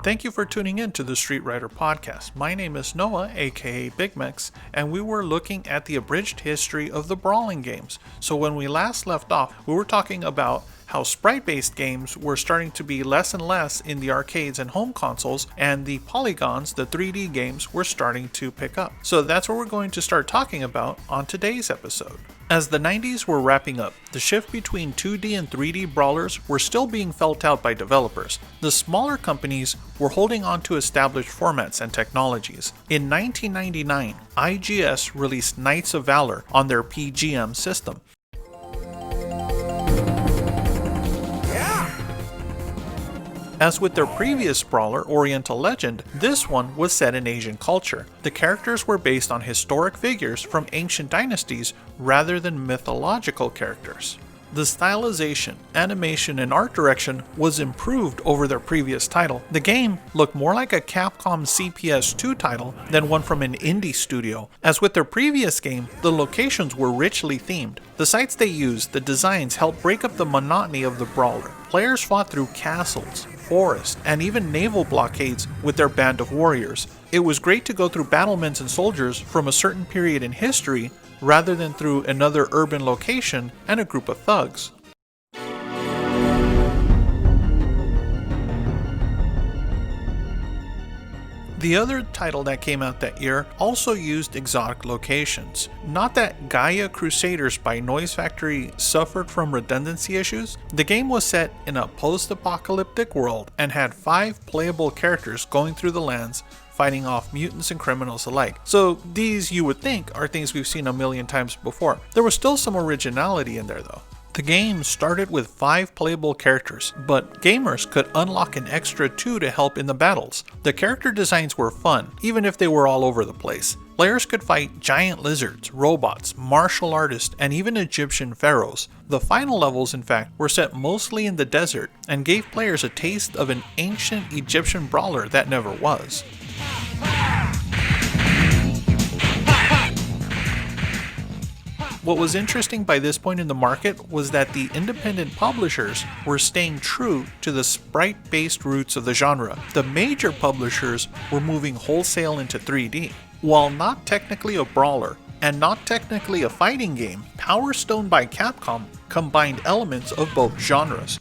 Thank you for tuning in to the Street Writer Podcast. My name is Noah, aka Big Mex, and we were looking at the abridged history of the brawling games. So when we last left off, we were talking about how sprite-based games were starting to be less and less in the arcades and home consoles, and the polygons, the 3D games, were starting to pick up. So that's what we're going to start talking about on today's episode. As the 90s were wrapping up, the shift between 2D and 3D brawlers were still being felt out by developers. The smaller companies were holding on to established formats and technologies. In 1999, IGS released Knights of Valor on their PGM system. As with their previous brawler, Oriental Legend, this one was set in Asian culture. The characters were based on historic figures from ancient dynasties rather than mythological characters. The stylization, animation, and art direction was improved over their previous title. The game looked more like a Capcom CPS2 title than one from an indie studio. As with their previous game, the locations were richly themed. The sites they used, the designs, helped break up the monotony of the brawler. Players fought through castles, forests, and even naval blockades with their band of warriors. It was great to go through battlements and soldiers from a certain period in history rather than through another urban location and a group of thugs. The other title that came out that year also used exotic locations. Not that Gaia Crusaders by Noise Factory suffered from redundancy issues. The game was set in a post-apocalyptic world and had 5 playable characters going through the lands, fighting off mutants and criminals alike. So these, you would think, are things we've seen a million times before. There was still some originality in there though. The game started with 5 playable characters, but gamers could unlock an extra 2 to help in the battles. The character designs were fun, even if they were all over the place. Players could fight giant lizards, robots, martial artists, and even Egyptian pharaohs. The final levels, in fact, were set mostly in the desert and gave players a taste of an ancient Egyptian brawler that never was. What was interesting by this point in the market was that the independent publishers were staying true to the sprite-based roots of the genre. The major publishers were moving wholesale into 3D. While not technically a brawler and not technically a fighting game, Power Stone by Capcom combined elements of both genres.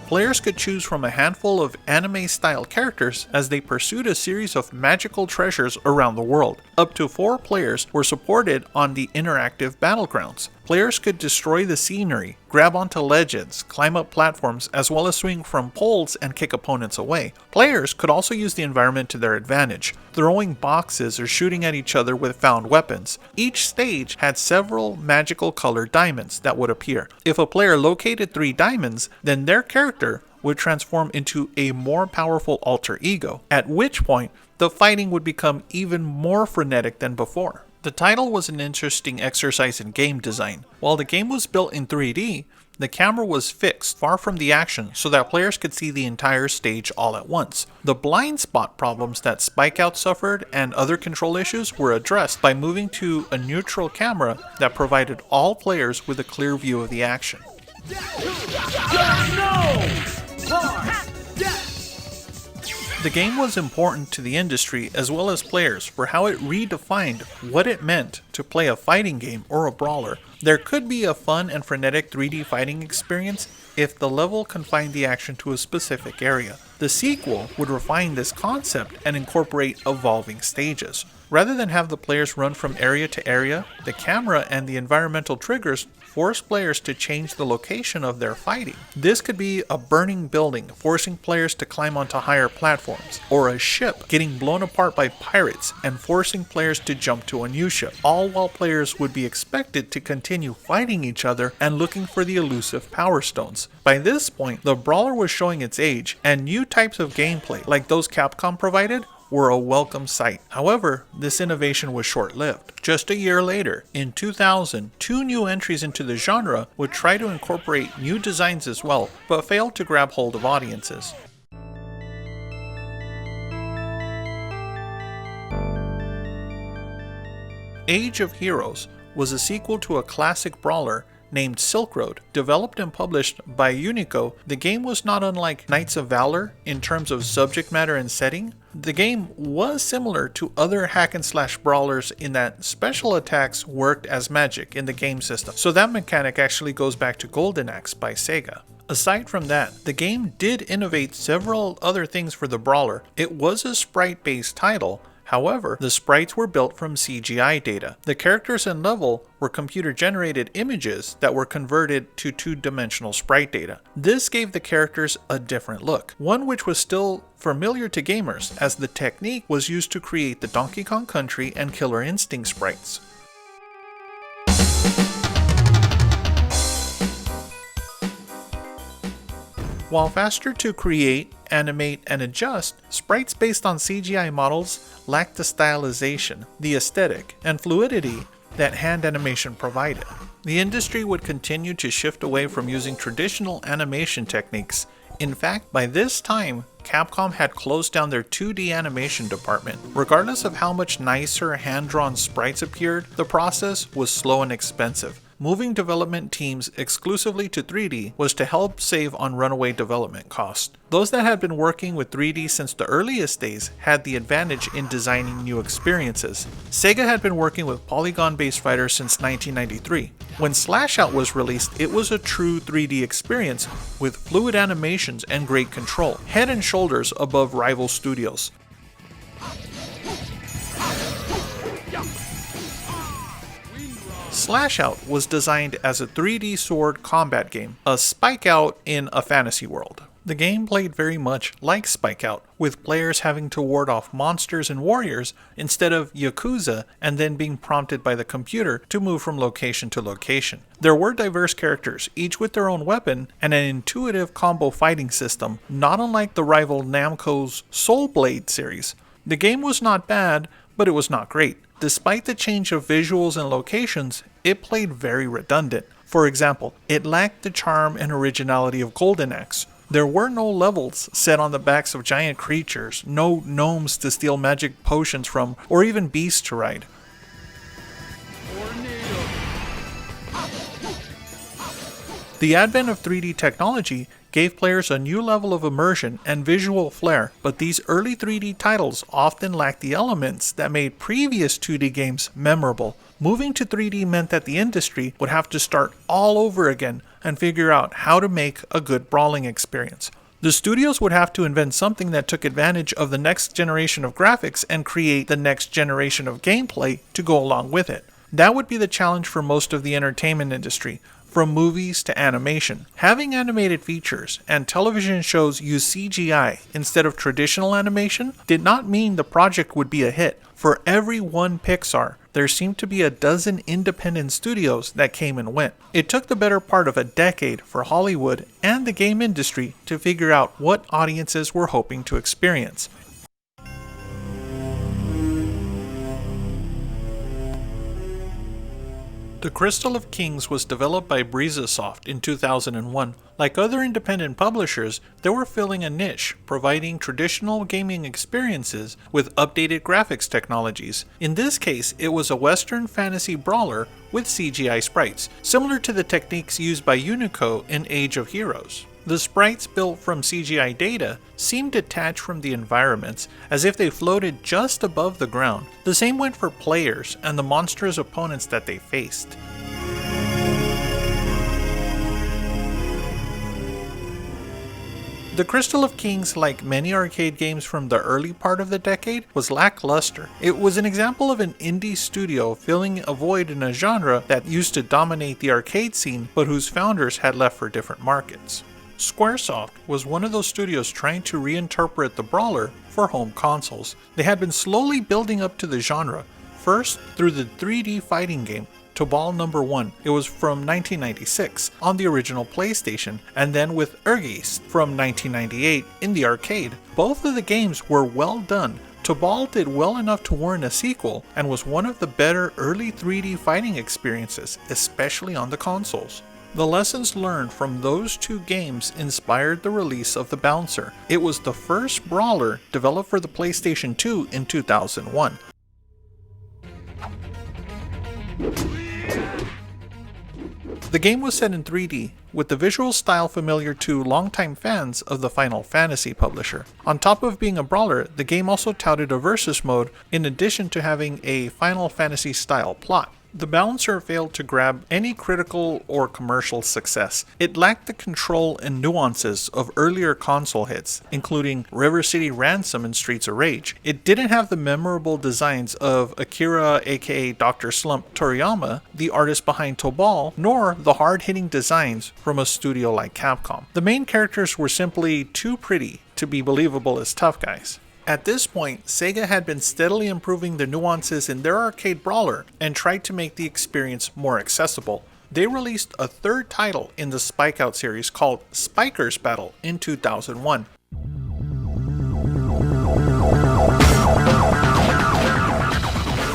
Players could choose from a handful of anime-style characters as they pursued a series of magical treasures around the world. Up to 4 players were supported on the interactive battlegrounds. Players could destroy the scenery, grab onto ledges, climb up platforms, as well as swing from poles and kick opponents away. Players could also use the environment to their advantage, throwing boxes or shooting at each other with found weapons. Each stage had several magical colored diamonds that would appear. If a player located 3 diamonds, then their character would transform into a more powerful alter ego, at which point the fighting would become even more frenetic than before. The title was an interesting exercise in game design. While the game was built in 3D, the camera was fixed far from the action so that players could see the entire stage all at once. The blind spot problems that Spike Out suffered and other control issues were addressed by moving to a neutral camera that provided all players with a clear view of the action. The game was important to the industry as well as players for how it redefined what it meant to play a fighting game or a brawler. There could be a fun and frenetic 3D fighting experience if the level confined the action to a specific area. The sequel would refine this concept and incorporate evolving stages. Rather than have the players run from area to area, the camera and the environmental triggers force players to change the location of their fighting. This could be a burning building, forcing players to climb onto higher platforms, or a ship getting blown apart by pirates and forcing players to jump to a new ship, all while players would be expected to continue fighting each other and looking for the elusive Power Stones. By this point, the brawler was showing its age, and new types of gameplay, like those Capcom provided, were a welcome sight. However, this innovation was short-lived. Just a year later, in 2000, 2 new entries into the genre would try to incorporate new designs as well, but failed to grab hold of audiences. Age of Heroes was a sequel to a classic brawler named Silk Road. Developed and published by Unico, the game was not unlike Knights of Valor in terms of subject matter and setting. The game was similar to other hack-and-slash brawlers in that special attacks worked as magic in the game system, so that mechanic actually goes back to Golden Axe by Sega. Aside from that, the game did innovate several other things for the brawler. It was a sprite-based title. However, the sprites were built from CGI data. The characters and level were computer-generated images that were converted to two-dimensional sprite data. This gave the characters a different look, one which was still familiar to gamers, as the technique was used to create the Donkey Kong Country and Killer Instinct sprites. While faster to create, animate, and adjust, sprites based on CGI models lacked the stylization, the aesthetic, and fluidity that hand animation provided. The industry would continue to shift away from using traditional animation techniques. In fact, by this time, Capcom had closed down their 2D animation department. Regardless of how much nicer hand-drawn sprites appeared, the process was slow and expensive. Moving development teams exclusively to 3D was to help save on runaway development costs. Those that had been working with 3D since the earliest days had the advantage in designing new experiences. Sega had been working with polygon-based fighters since 1993. When Slash Out was released, it was a true 3D experience with fluid animations and great control, head and shoulders above rival studios. Slash Out was designed as a 3D sword combat game, a Spike Out in a fantasy world. The game played very much like Spike Out, with players having to ward off monsters and warriors instead of Yakuza and then being prompted by the computer to move from location to location. There were diverse characters, each with their own weapon, and an intuitive combo fighting system, not unlike the rival Namco's Soul Blade series. The game was not bad, but it was not great. Despite the change of visuals and locations, it played very redundant. For example, it lacked the charm and originality of Golden Axe. There were no levels set on the backs of giant creatures, no gnomes to steal magic potions from, or even beasts to ride. The advent of 3D technology gave players a new level of immersion and visual flair, but these early 3D titles often lacked the elements that made previous 2D games memorable. Moving to 3D meant that the industry would have to start all over again and figure out how to make a good brawling experience. The studios would have to invent something that took advantage of the next generation of graphics and create the next generation of gameplay to go along with it. That would be the challenge for most of the entertainment industry, from movies to animation. Having animated features and television shows use CGI instead of traditional animation did not mean the project would be a hit. For every one Pixar, there seemed to be a dozen independent studios that came and went. It took the better part of a decade for Hollywood and the game industry to figure out what audiences were hoping to experience. The Crystal of Kings was developed by Breezesoft in 2001. Like other independent publishers, they were filling a niche, providing traditional gaming experiences with updated graphics technologies. In this case, it was a Western fantasy brawler with CGI sprites, similar to the techniques used by Unico in Age of Heroes. The sprites built from CGI data seemed detached from the environments, as if they floated just above the ground. The same went for players and the monstrous opponents that they faced. The Crystal of Kings, like many arcade games from the early part of the decade, was lackluster. It was an example of an indie studio filling a void in a genre that used to dominate the arcade scene, but whose founders had left for different markets. Squaresoft was one of those studios trying to reinterpret the brawler for home consoles. They had been slowly building up to the genre, first through the 3D fighting game Tobal No. 1. It was from 1996 on the original PlayStation, and then with Urgeist from 1998 in the arcade. Both of the games were well done. Tobal did well enough to warrant a sequel and was one of the better early 3D fighting experiences, especially on the consoles. The lessons learned from those two games inspired the release of the Bouncer. It was the first brawler developed for the PlayStation 2 in 2001. The game was set in 3D, with the visual style familiar to longtime fans of the Final Fantasy publisher. On top of being a brawler, the game also touted a versus mode in addition to having a Final Fantasy style plot. The balancer failed to grab any critical or commercial success. It lacked the control and nuances of earlier console hits, including River City Ransom and Streets of Rage. It didn't have the memorable designs of Akira aka Dr. Slump Toriyama, the artist behind Tobal, nor the hard-hitting designs from a studio like Capcom. The main characters were simply too pretty to be believable as tough guys. At this point, Sega had been steadily improving the nuances in their arcade brawler and tried to make the experience more accessible. They released a third title in the Spike Out series called Spikers Battle in 2001.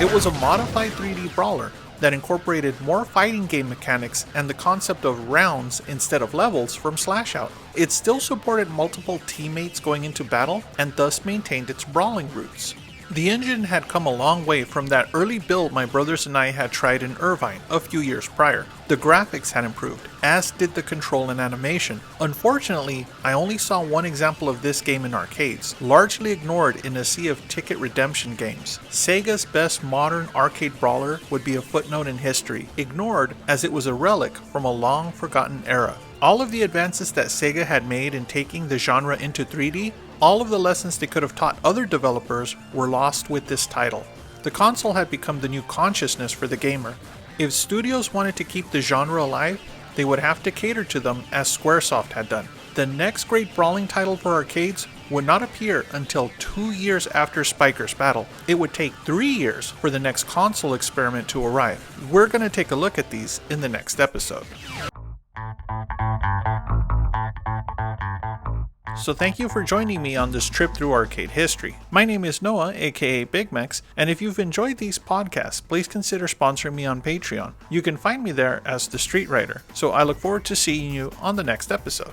It was a modified 3D brawler that incorporated more fighting game mechanics and the concept of rounds instead of levels from Slash Out. It still supported multiple teammates going into battle and thus maintained its brawling roots. The engine had come a long way from that early build my brothers and I had tried in Irvine a few years prior. The graphics had improved, as did the control and animation. Unfortunately, I only saw one example of this game in arcades, largely ignored in a sea of ticket redemption games. Sega's best modern arcade brawler would be a footnote in history, ignored as it was a relic from a long forgotten era. All of the advances that Sega had made in taking the genre into 3D, all of the lessons they could have taught other developers were lost with this title. The console had become the new consciousness for the gamer. If studios wanted to keep the genre alive, they would have to cater to them as Squaresoft had done. The next great brawling title for arcades would not appear until 2 years after Spikers Battle. It would take 3 years for the next console experiment to arrive. We're going to take a look at these in the next episode. So thank you for joining me on this trip through arcade history. My name is Noah, aka Big Mex, and if you've enjoyed these podcasts, please consider sponsoring me on Patreon. You can find me there as The Street Writer, so I look forward to seeing you on the next episode.